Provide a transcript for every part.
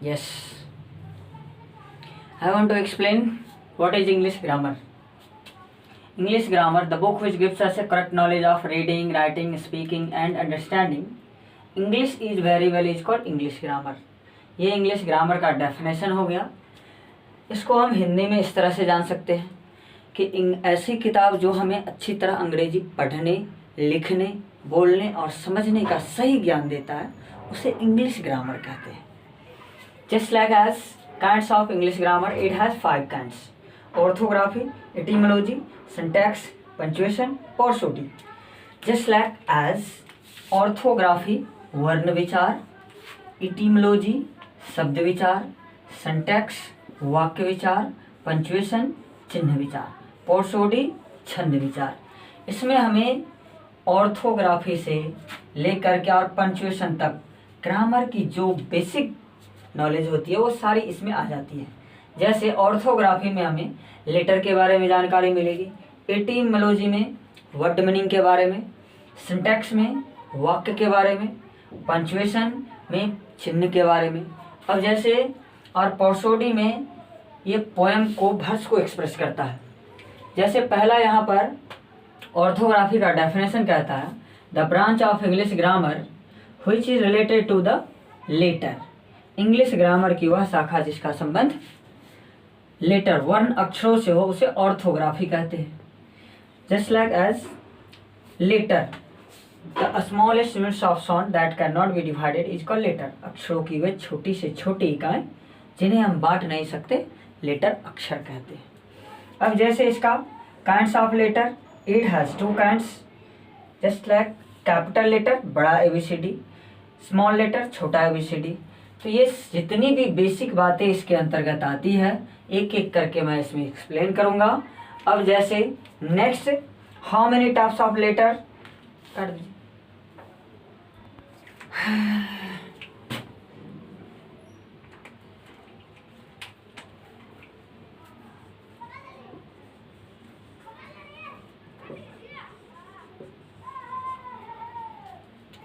Yes, I want to explain what is English grammar. English grammar, the book which gives us a correct knowledge of reading, writing, speaking and understanding. English is very well is called English grammar. ये English grammar का definition हो गया। इसको हम हिंदी में इस तरह से जान सकते हैं कि ऐसी किताब जो हमें अच्छी तरह अंग्रेजी पढ़ने, लिखने, बोलने और समझने का सही ज्ञान देता है, उसे इंग्लिश ग्रामर कहते हैं। Just like as kinds of English grammar, it has 5 kinds: orthography, etymology, syntax, punctuation, prosody. Just like as orthography वर्ण विचार, एटिमोलॉजी शब्द विचार, सिंटैक्स वाक्य विचार, पंक्चुएशन चिन्ह विचार, पोर्सोडी छंद विचार। इसमें हमें ऑर्थोग्राफी से लेकर के और पंक्चुएशन तक ग्रामर की जो बेसिक नॉलेज होती है वो सारी इसमें आ जाती है। जैसे ऑर्थोग्राफी में हमें लेटर के बारे में जानकारी मिलेगी, एटिमोलॉजी में वर्ड मीनिंग के बारे में, सिंटैक्स में वाक्य के बारे में, पंक्चुएशन में चिन्ह के बारे में। अब जैसे और पोर्सोडी में ये पोएम को, वर्स को एक्सप्रेस करता है। जैसे पहला यहाँ पर ऑर्थोग्राफी का डेफिनेशन कहता है, the branch of English grammar which is related to the letter. English grammar की वह शाखा जिसका संबंध लेटर वर्ण अक्षरों से हो उसे ऑर्थोग्राफी कहते हैं। Just like as letter, the smallest units of sound that can not be divided is called letter. अक्षरों की वे छोटी से छोटी इकाई जिन्हें हम बांट नहीं सकते, लेटर अक्षर कहते हैं। अब जैसे इसका kinds of letter, it has 2 kinds. Just like capital letter बड़ा ABCD, स्मॉल लेटर छोटा ABCD। तो ये जितनी भी बेसिक बातें इसके अंतर्गत आती है, एक एक करके मैं इसमें एक्सप्लेन करूँगा। अब जैसे next, how many types of letter, कर दीजिए।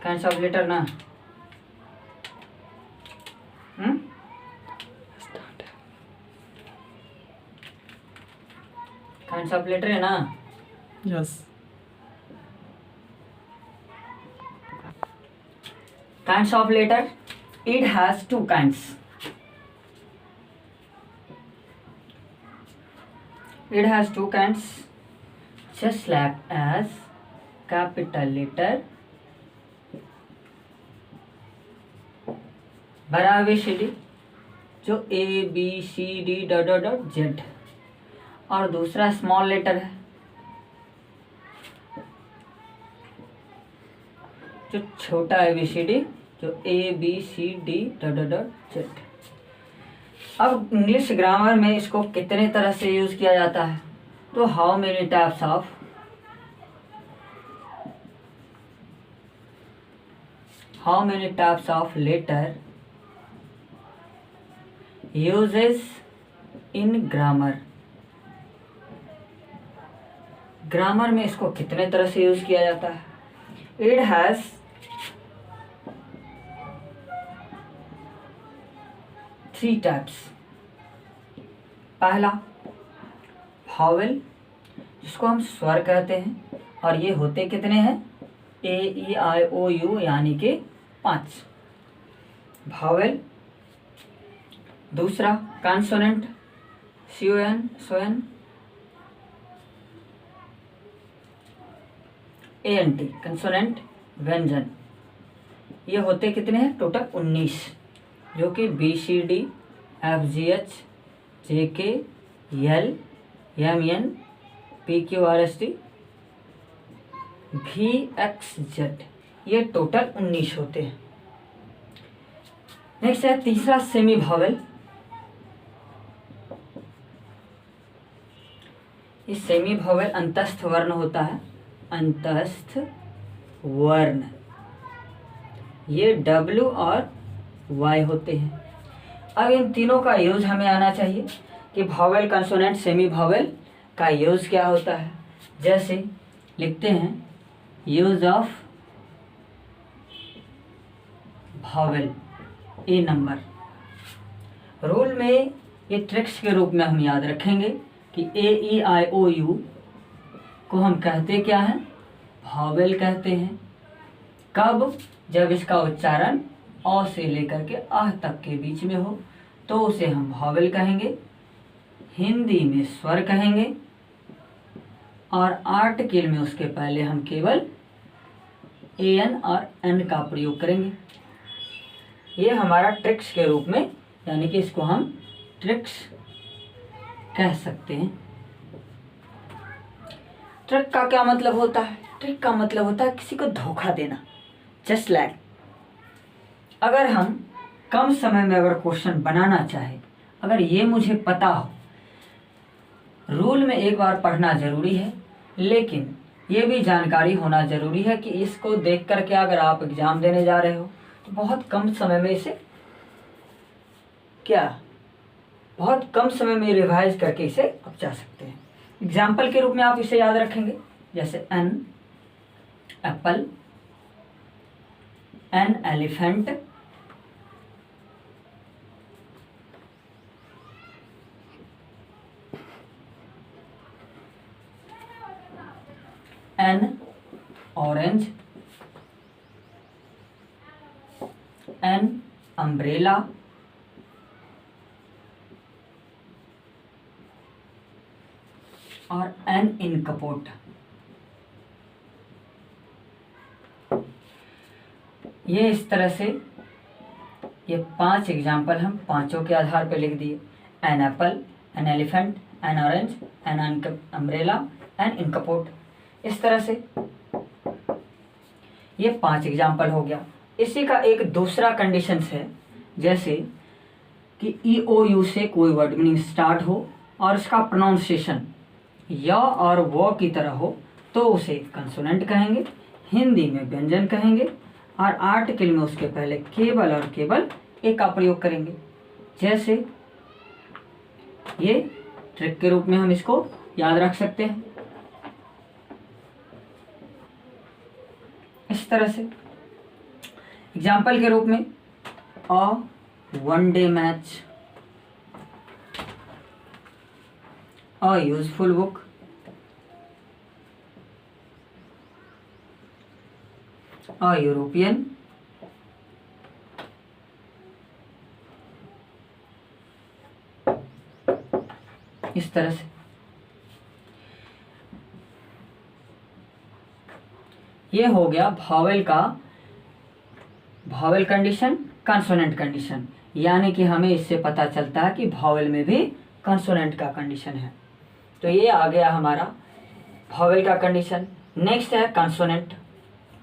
काइंड्स ऑफ लेटर ना, काइंड्स ऑफ लेटर है ना। Yes. Kinds of letter, it has 2 kinds. It has 2 kinds, just like as capital letter बड़ा ABCD जो ABCD.Z, और दूसरा स्मॉल लेटर है जो छोटा ABCD जो ABCD.Z। अब इंग्लिश ग्रामर में इसको कितने तरह से यूज़ किया जाता है, तो how many types of letter uses in grammar. Grammar में इसको कितने तरह से यूज़ किया जाता है। It has 3 types. पहला भावेल, जिसको हम स्वर कहते हैं, और ये होते कितने हैं, AEIOU यानी कि 5 भावेल। दूसरा कॉन्सोनेंट, CON ANT कंसोनेंट व्यंजन। ये होते कितने हैं, टोटल 19, जो कि BCD, FGH, JK, L, MN, PQRST, VXZ, ये टोटल 19 होते हैं। नेक्स्ट है तीसरा सेमी भावेल। ये सेमी भावेल अंतस्थ वर्ण होता है, अंतस्थ वर्ण, ये W और Y होते हैं। अब इन तीनों का यूज हमें आना चाहिए कि भावेल, कंसोनेंट, सेमी भावेल का यूज क्या होता है। जैसे लिखते हैं use of vowel, A number, rule में ये ट्रिक्स के रूप में हम याद रखेंगे कि AEIOU को हम कहते क्या हैं, भावेल कहते हैं। कब? जब इसका उच्चारण अ से लेकर के आह तक के बीच में हो तो उसे हम भावेल कहेंगे, हिंदी में स्वर कहेंगे, और आर्टिकल में उसके पहले हम केवल AN और N का प्रयोग करेंगे। ये हमारा ट्रिक्स के रूप में, यानी कि इसको हम ट्रिक्स कह सकते हैं। ट्रिक का क्या मतलब होता है? ट्रिक का मतलब होता है किसी को धोखा देना। जस्ट लाइक अगर हम कम समय में अगर क्वेश्चन बनाना चाहे, अगर ये मुझे पता हो, रूल में एक बार पढ़ना जरूरी है, लेकिन ये भी जानकारी होना जरूरी है कि इसको देख करके अगर आप एग्जाम देने जा रहे हो तो बहुत कम समय में इसे बहुत कम समय में रिवाइज करके इसे आप जा सकते हैं। एग्जाम्पल के रूप में आप इसे याद रखेंगे, जैसे N Apple, N elephant, N orange, N umbrella, और N इनकपोर्ट। ये इस तरह से ये 5 एग्जाम्पल हम पांचों के आधार पर लिख दिए। N Apple, N elephant, N orange, N umbrella, N इनकपोर्ट। इस तरह से ये 5 एग्जाम्पल हो गया। इसी का एक दूसरा कंडीशन है, जैसे कि EOU से कोई वर्ड मीनिंग स्टार्ट हो और इसका प्रोनाउंसिएशन या और वो की तरह हो तो उसे कंसोनेंट कहेंगे, हिंदी में व्यंजन कहेंगे, और आर्टिकल में उसके पहले केवल और केवल ए का प्रयोग करेंगे। जैसे ये ट्रिक के रूप में हम इसको याद रख सकते हैं। इस तरह से एग्जाम्पल के रूप में a one day match, a useful book, a European, इस तरह से ये हो गया भावेल कंडीशन, कंसोनेंट कंडीशन, यानी कि हमें इससे पता चलता है कि भावेल में भी कंसोनेंट का कंडीशन है। तो ये आ गया हमारा भावेल का कंडीशन। नेक्स्ट है कंसोनेंट।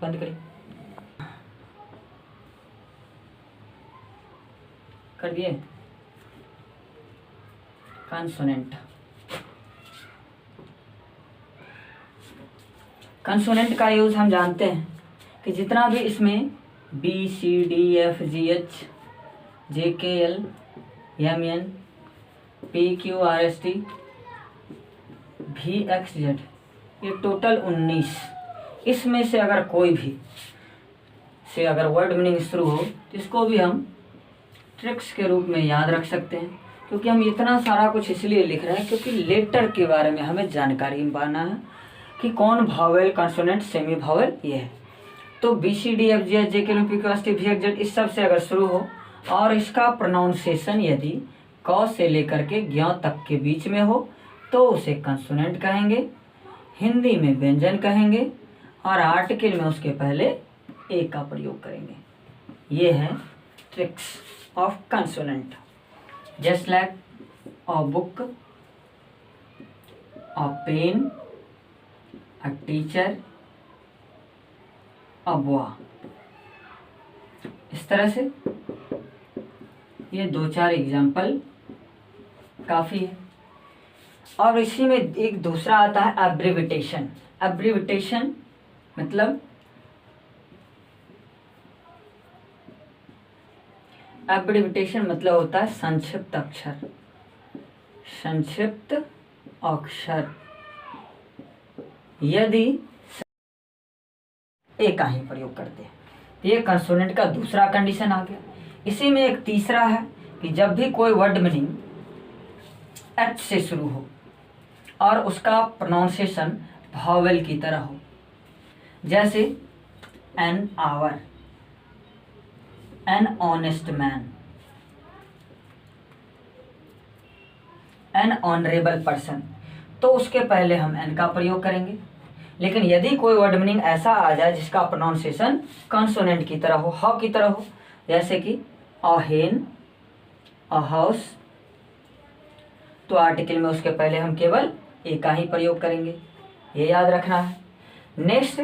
बंद करिए, कर दिए। कंसोनेंट, कंसोनेंट का यूज हम जानते हैं कि जितना भी इसमें BCDFGH JKL MN PQRST VXZ, ये टोटल 19, इसमें से अगर कोई भी से अगर वर्ड मीनिंग शुरू हो तो इसको भी हम ट्रिक्स के रूप में याद रख सकते हैं। क्योंकि हम इतना सारा कुछ इसलिए लिख रहे हैं क्योंकि लेटर के बारे में हमें जानकारी पाना है कि कौन भावेल, कंसोनेंट, सेमी भावेल ये है। तो BCDFGH JKL PQRST VXZ इस सब से अगर शुरू हो और इसका प्रोनाउंसिएशन यदि क से लेकर के ज्ञ तक के बीच में हो तो उसे कंसोनेंट कहेंगे, हिंदी में व्यंजन कहेंगे, और आर्टिकल में उसके पहले ए का प्रयोग करेंगे। ये है tricks of consonant. Just like a book, a pen, a teacher, a boy. इस तरह से ये 2-4 एग्जाम्पल काफ़ी है। और इसी में एक दूसरा आता है एब्रिविटेशन। एब्रिविटेशन मतलब होता है संक्षिप्त अक्षर। संक्षिप्त अक्षर यदि ए का ही प्रयोग करते हैं, ये कंसोनेंट का दूसरा कंडीशन आ गया। इसी में एक तीसरा है कि जब भी कोई वर्ड मीनिंग एच से शुरू हो और उसका प्रोनाउंसिएशन वावेल की तरह हो, जैसे an hour, an honest man, N honourable person, तो उसके पहले हम एन का प्रयोग करेंगे। लेकिन यदि कोई वर्ड मीनिंग ऐसा आ जाए जिसका प्रोनाउंसिएशन कॉन्सोनेंट की तरह हो, ह की तरह हो, जैसे कि अ हेन, अ हाउस, तो आर्टिकल में उसके पहले हम केवल ए का ही प्रयोग करेंगे, ये याद रखना है। नेक्स्ट